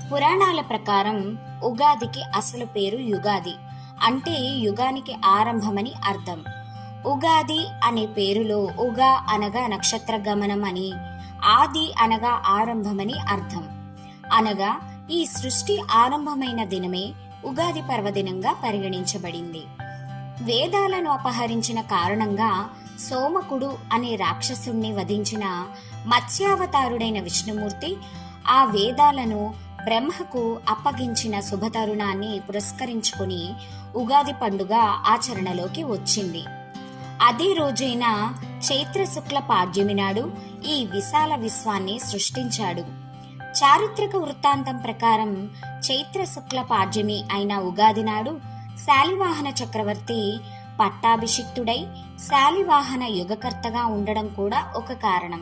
పురాణాల ప్రకారం ఉగాదికి అసలు పేరు యుగాది, అంటే యుగానికి ఆరంభమని అర్థం. ఉగాది అనే పేరులో ఉగా అనగా నక్షత్ర గమనం అని, ఆది అనగా ఆరంభమని అర్థం. అనగా ఈ సృష్టి ఆరంభమైన దినమే ఉగాది పర్వదినంగా పరిగణించబడింది. వేదాలను అపహరించిన కారణంగా సోమకుడు అనే రాక్షసుణ్ణి వధించిన మత్స్యావతారుడైన విష్ణుమూర్తి ఆ వేదాలను బ్రహ్మకు అప్పగించిన శుభతరుణాన్ని పురస్కరించుకుని ఉగాది పండుగ ఆచరణలోకి వచ్చింది. అదే రోజైన చైత్ర శుక్ల పాడ్యమి నాడు ఈ విశాల విశ్వాన్ని సృష్టించాడు. చారిత్రక వృత్తాంతం ప్రకారం చైత్ర శుక్ల పాడ్యమి అయిన ఉగాది నాడు శాలివాహన చక్రవర్తి పట్టాభిషిక్తుడై శాలివాహన యుగకర్తగా ఉండడం కూడా ఒక కారణం.